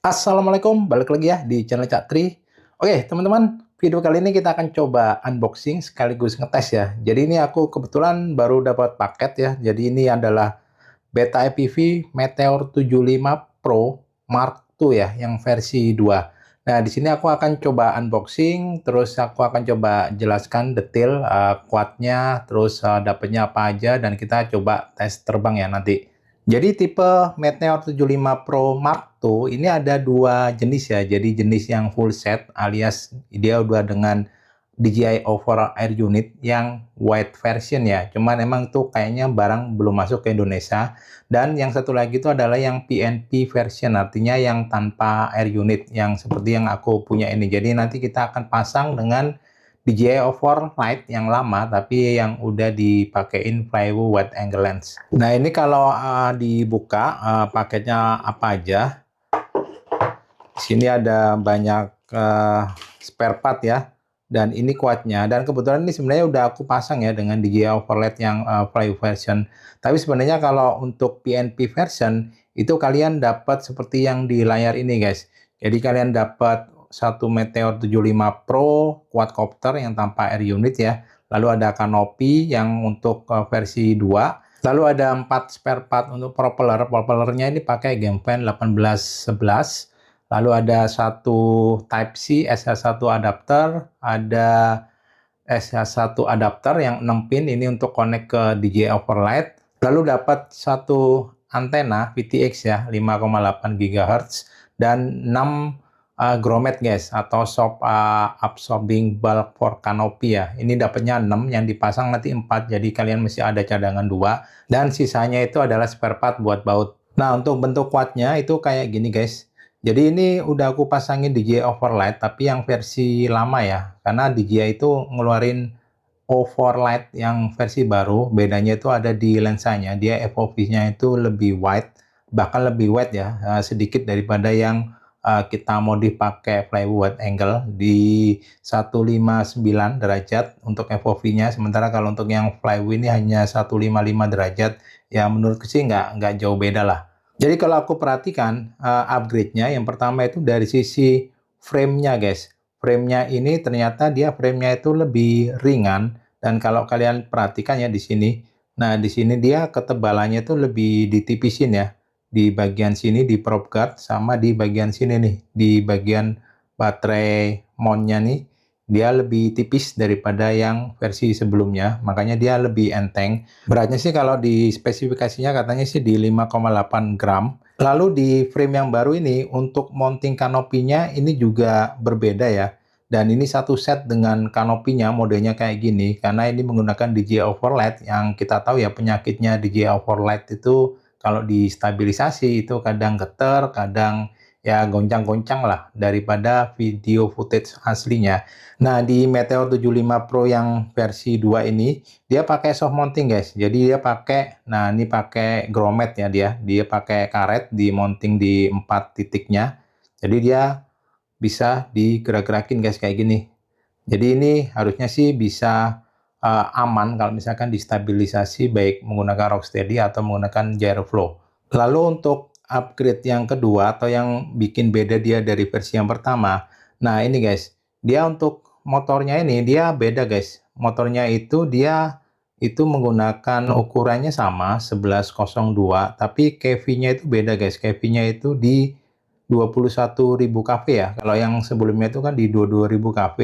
Assalamualaikum, balik lagi ya di channel Cak Tri. Oke, teman-teman, video kali ini kita akan coba unboxing sekaligus ngetes ya. Jadi ini aku kebetulan baru dapat paket ya. Jadi ini adalah Beta IPV Meteor 75 Pro Mark II ya, yang versi 2. Nah, di sini aku akan coba unboxing, terus aku akan coba jelaskan detail kuatnya, terus dapatnya apa aja, dan kita coba tes terbang ya nanti. Jadi tipe Meteor 75 Pro Mark II ini ada dua jenis ya. Jadi jenis yang full set alias dia udah dengan DJI over air unit yang white version ya. Cuman emang tuh kayaknya barang belum masuk ke Indonesia. Dan yang satu lagi itu adalah yang PNP version, artinya yang tanpa air unit, yang seperti yang aku punya ini. Jadi nanti kita akan pasang dengan DJI over light yang lama, tapi yang udah dipakein Flywoo wide angle lens. Nah ini kalau dibuka paketnya apa aja. Di sini ada banyak spare part ya. Dan ini kuatnya, dan kebetulan ini sebenarnya udah aku pasang ya dengan DJI overlay yang Flywoo version. Tapi sebenarnya kalau untuk PNP version itu kalian dapat seperti yang di layar ini guys. Jadi kalian dapat satu Meteor 75 Pro quadcopter yang tanpa air unit ya. Lalu ada kanopi yang untuk versi 2. Lalu ada 4 spare part untuk propeller. Propellernya ini pakai Gemfan 1811. Lalu ada satu Type-C SH1 adapter, ada SH1 adapter yang 6 pin ini untuk connect ke DJI overlight. Lalu dapat satu antena VTX ya 5,8 GHz dan 6 grommet guys, atau shock absorbing bulb for canopy ya. Ini dapatnya 6, yang dipasang nanti 4, jadi kalian mesti ada cadangan 2, dan sisanya itu adalah spare part buat baut. Nah untuk bentuk kuatnya itu kayak gini guys. Jadi ini udah aku pasangin DJI overlight tapi yang versi lama ya, karena DJI itu ngeluarin overlight yang versi baru. Bedanya itu ada di lensanya, dia FOV-nya itu lebih wide, bahkan lebih wide ya, sedikit daripada yang kita modif pakai Flywoo wide angle di 159 derajat untuk FOV-nya. Sementara kalau untuk yang Flywoo ini hanya 155 derajat, ya menurutku sih nggak jauh beda lah. Jadi kalau aku perhatikan upgrade-nya, yang pertama itu dari sisi frame-nya guys. Frame-nya ini ternyata dia frame-nya itu lebih ringan, dan kalau kalian perhatikan ya di sini. Nah, di sini dia ketebalannya itu lebih ditipisin ya. Di bagian sini di probe guard, sama di bagian sini nih, di bagian baterai mount-nya nih. Dia lebih tipis daripada yang versi sebelumnya, makanya dia lebih enteng. Beratnya sih kalau di spesifikasinya katanya sih di 5,8 gram. Lalu di frame yang baru ini, untuk mounting kanopinya ini juga berbeda ya. Dan ini satu set dengan kanopinya, modenya kayak gini, karena ini menggunakan DJI overlight, yang kita tahu ya penyakitnya DJI overlight itu kalau distabilisasi itu kadang getar, kadang ya goncang-goncang lah daripada video footage aslinya. Nah, di Meteor 75 Pro yang versi 2 ini, dia pakai soft mounting guys. Jadi dia pakai, nah ini pakai grommet ya dia pakai karet di mounting di 4 titiknya. Jadi dia bisa digerak-gerakin guys kayak gini. Jadi ini harusnya sih bisa aman kalau misalkan distabilisasi baik menggunakan Rocksteady atau menggunakan Gyroflow. Lalu untuk upgrade yang kedua atau yang bikin beda dia dari versi yang pertama, nah ini guys, dia untuk motornya ini dia beda guys. Motornya itu dia itu menggunakan ukurannya sama 1102, tapi kV-nya itu beda guys. kV-nya itu di 21.000 kV ya. Kalau yang sebelumnya itu kan di 22.000 kV.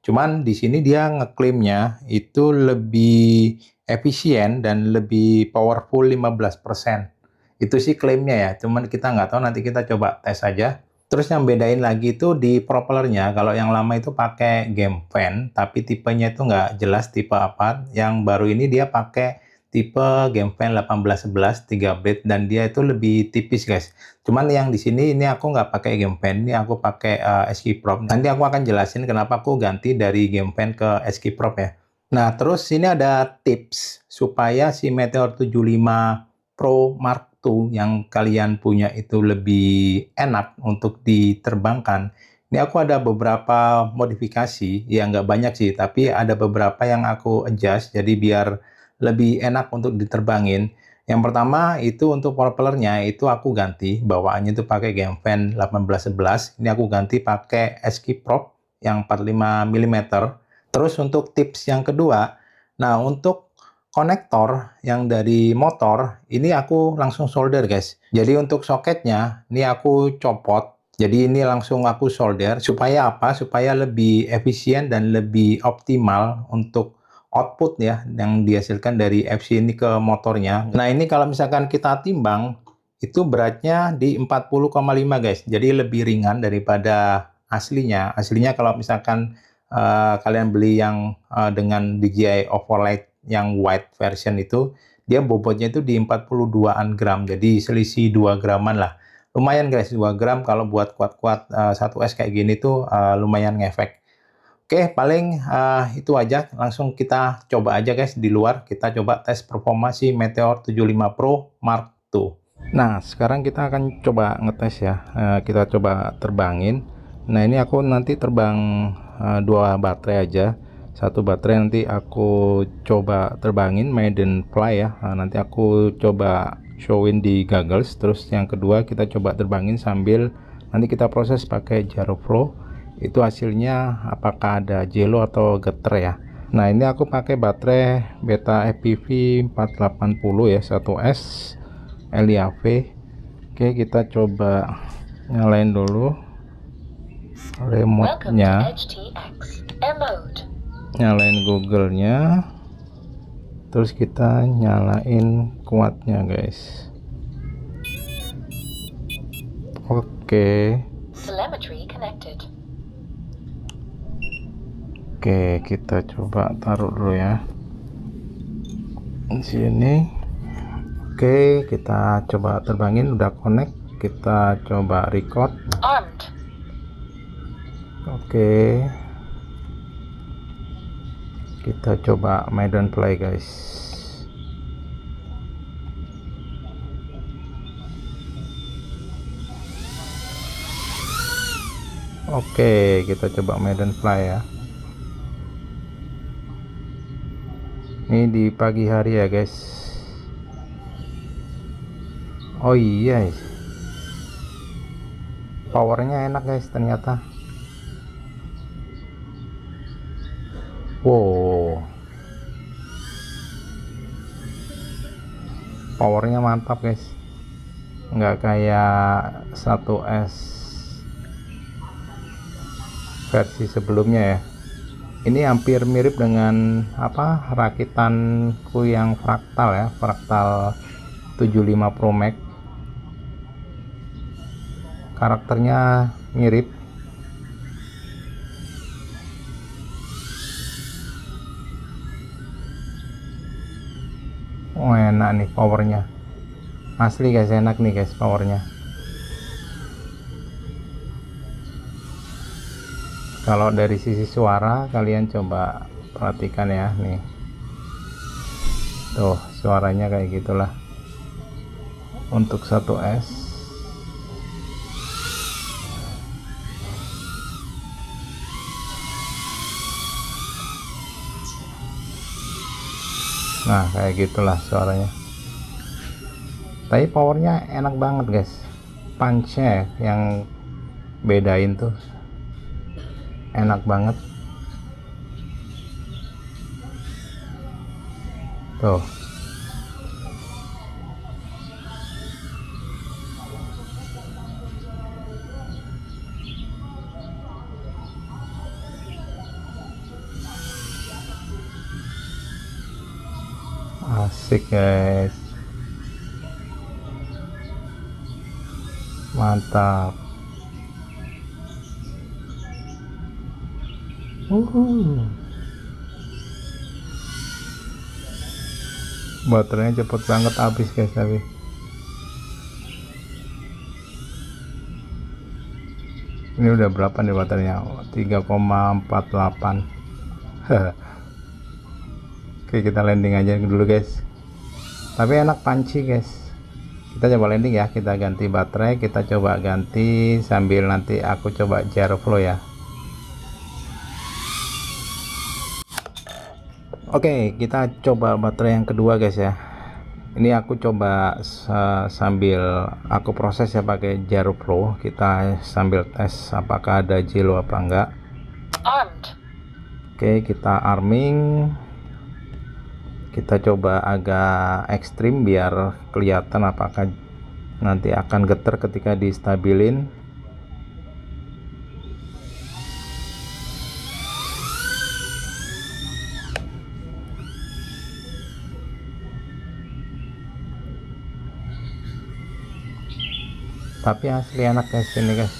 Cuman di sini dia ngeklaimnya itu lebih efisien dan lebih powerful 15%. Itu sih klaimnya ya. Cuman kita nggak tahu, nanti kita coba tes aja. Terus yang bedain lagi itu di propellernya. Kalau yang lama itu pakai Gemfan, tapi tipenya itu nggak jelas tipe apa. Yang baru ini dia pakai tipe Gemfan 1811 3 blade, dan dia itu lebih tipis guys. Cuman yang di sini ini aku nggak pakai Gemfan, ini aku pakai SK Prop. Nanti aku akan jelasin kenapa aku ganti dari Gemfan ke SK Prop ya. Nah, terus ini ada tips supaya si Meteor 75 Pro Mark II yang kalian punya itu lebih enak untuk diterbangkan. Ini aku ada beberapa modifikasi, ya nggak banyak sih, tapi ada beberapa yang aku adjust jadi biar lebih enak untuk diterbangin. Yang pertama itu untuk propellernya itu aku ganti, bawaannya itu pakai Gemfan 1811. Ini aku ganti pakai SK Prop yang 45 mm. Terus untuk tips yang kedua, nah untuk konektor yang dari motor, ini aku langsung solder guys. Jadi untuk soketnya, ini aku copot. Jadi ini langsung aku solder, supaya apa? Supaya lebih efisien dan lebih optimal untuk output ya yang dihasilkan dari FC ini ke motornya. Nah ini kalau misalkan kita timbang itu beratnya di 40,5 guys, jadi lebih ringan daripada aslinya. Aslinya kalau misalkan kalian beli yang dengan DJI Overlight yang white version itu, dia bobotnya itu di 42an gram, jadi selisih 2 graman lah. Lumayan guys, 2 gram kalau buat kuat-kuat 1S kayak gini tuh lumayan ngefek. Oke, paling itu aja. Langsung kita coba aja guys di luar. Kita coba tes performa si Meteor 75 Pro Mark II. Nah, sekarang kita akan coba ngetes ya. Kita coba terbangin. Nah, ini aku nanti terbang 2 baterai aja. Satu baterai nanti aku coba terbangin maiden fly ya. Nanti aku coba showin di goggles. Terus yang kedua kita coba terbangin sambil nanti kita proses pakai gyro flow. Itu hasilnya apakah ada jelo atau geter ya. Nah ini aku pakai baterai Beta FPV 480 ya, 1S LIAV. Oke, kita coba nyalain dulu remote-nya, nyalain Google-nya, terus kita nyalain kuatnya guys. Oke. Oke, kita coba taruh dulu ya di sini. Oke, kita coba terbangin, udah connect. Kita coba record. Oke, kita coba maiden play guys. Oke, kita coba maiden fly ya. Ini di pagi hari ya guys. Oh iya, powernya enak guys ternyata. Wow, powernya mantap guys, nggak kayak 1S versi sebelumnya ya. Ini hampir mirip dengan apa, rakitanku yang Fractal ya, Fractal 75 Pro Max. Karakternya mirip. Oh enak nih powernya, asli guys, enak nih guys powernya. Kalau dari sisi suara kalian coba perhatikan ya nih, tuh suaranya kayak gitulah untuk 1S. Nah kayak gitulah suaranya, tapi powernya enak banget guys. Punch-nya yang bedain tuh enak banget tuh. Asik guys, mantap. Baterainya cepet banget habis guys. Tapi ini udah berapa nih baterainya? 3,48. Oke, kita landing aja dulu guys. Tapi enak panci guys. Kita coba landing ya, kita ganti baterai, kita coba ganti sambil nanti aku coba gyro flow ya. Oke, kita coba baterai yang kedua guys ya. Ini aku coba sambil aku proses ya pakai Gyro Pro. Kita sambil tes apakah ada jelo apa enggak. Oke, kita arming. Kita coba agak ekstrim biar kelihatan apakah nanti akan getar ketika distabilin. Tapi asli enak guys ini guys.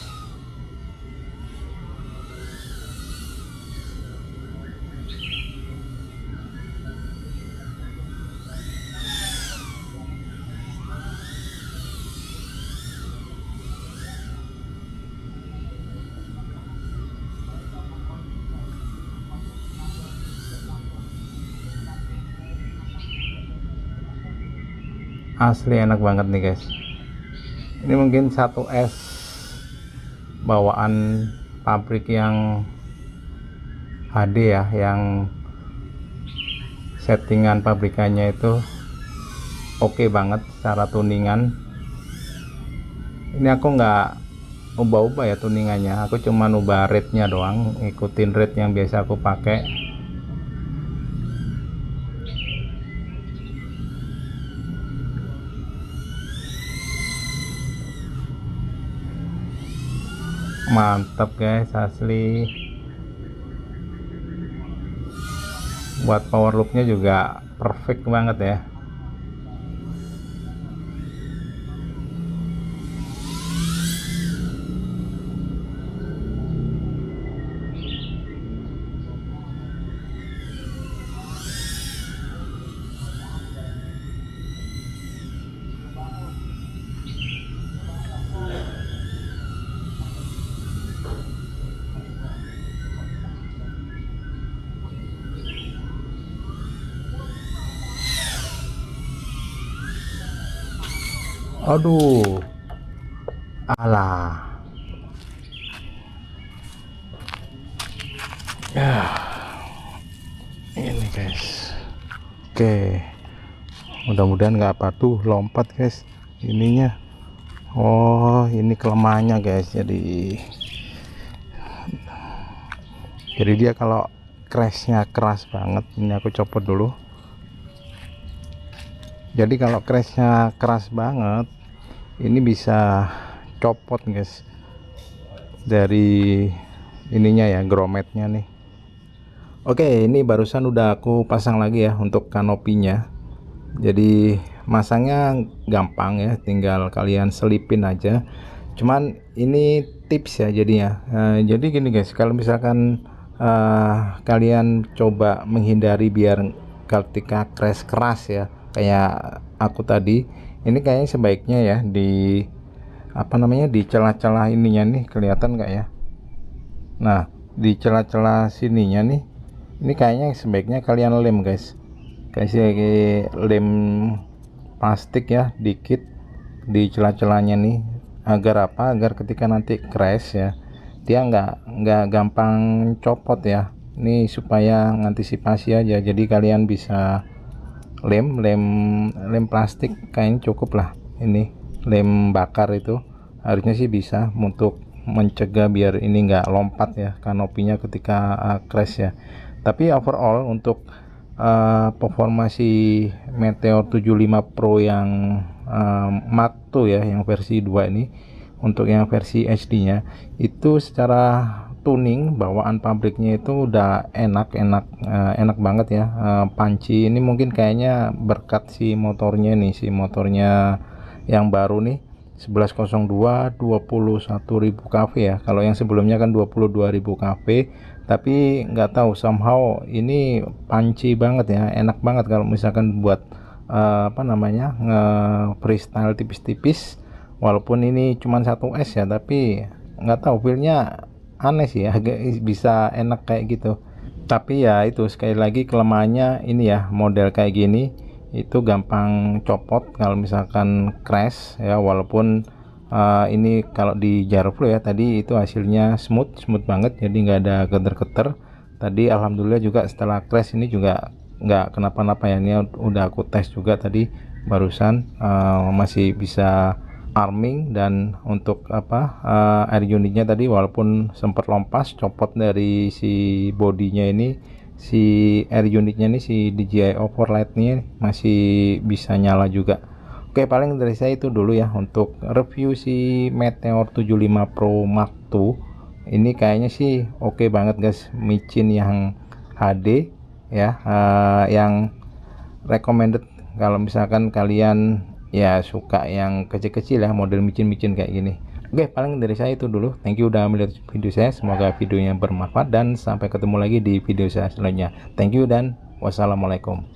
Asli enak banget nih guys. Ini mungkin 1S bawaan pabrik yang HD ya, yang settingan pabrikannya itu oke banget secara tuningan. Ini aku nggak ubah-ubah ya tuningannya, aku cuma ubah rate-nya doang, ikutin rate yang biasa aku pakai. Mantap guys, asli. Buat power loopnya juga perfect banget ya. Aduh, alah ya, ini guys. Oke, mudah-mudahan nggak patuh lompat guys ininya. Oh, ini kelemahannya guys. Jadi dia kalau crashnya keras banget. Ini aku copot dulu. Jadi kalau crashnya keras banget, ini bisa copot guys dari ininya ya, grometnya nih. Oke, ini barusan udah aku pasang lagi ya untuk kanopinya. Jadi masangnya gampang ya, tinggal kalian selipin aja. Cuman ini tips ya jadinya. Jadi gini guys, kalau misalkan kalian coba menghindari biar ketika crash keras ya, kayak aku tadi, ini kayaknya sebaiknya ya di apa namanya, di celah-celah ininya nih, kelihatan nggak ya? Nah, di celah-celah sininya nih, ini kayaknya sebaiknya kalian lem guys, kasih lem plastik ya dikit di celah-celahnya nih, agar apa, agar ketika nanti crash ya, dia nggak gampang copot ya. Ini supaya mengantisipasi aja, jadi kalian bisa lem plastik kayaknya cukup lah. Ini lem bakar itu harusnya sih bisa untuk mencegah biar ini nggak lompat ya kanopinya ketika crash ya. Tapi overall untuk performasi Meteor 75 Pro yang Mark II ya, yang versi 2 ini, untuk yang versi HD nya itu secara tuning bawaan pabriknya itu udah enak banget ya. Panci ini mungkin kayaknya berkat si motornya nih, si motornya yang baru nih 1102 21.000 kV ya. Kalau yang sebelumnya kan 22.000 kV, tapi nggak tahu somehow ini panci banget ya, enak banget kalau misalkan buat apa namanya, freestyle tipis-tipis. Walaupun ini cuma 1S ya, tapi nggak tahu feelnya aneh sih ya, agak bisa enak kayak gitu. Tapi ya itu sekali lagi kelemahannya ini ya, model kayak gini itu gampang copot kalau misalkan crash ya. Walaupun ini kalau di Gyro Pro ya tadi itu hasilnya smooth banget, jadi nggak ada geter-geter. Tadi alhamdulillah juga setelah crash ini juga nggak kenapa-napa ya. Ini udah aku tes juga tadi, barusan, masih bisa arming. Dan untuk air unitnya tadi walaupun sempat lompas copot dari si bodinya ini, si air unitnya ini, si DJI overlight nya masih bisa nyala juga. Oke, paling dari saya itu dulu ya untuk review si Meteor 75 Pro Mark II. Ini kayaknya sih oke banget guys, micin yang HD ya, yang recommended kalau misalkan kalian ya suka yang kecil-kecil ya, model micin-micin kayak gini. Oke, paling dari saya itu dulu. Thank you udah melihat video saya, semoga videonya bermanfaat dan sampai ketemu lagi di video saya selanjutnya. Thank you dan wassalamualaikum.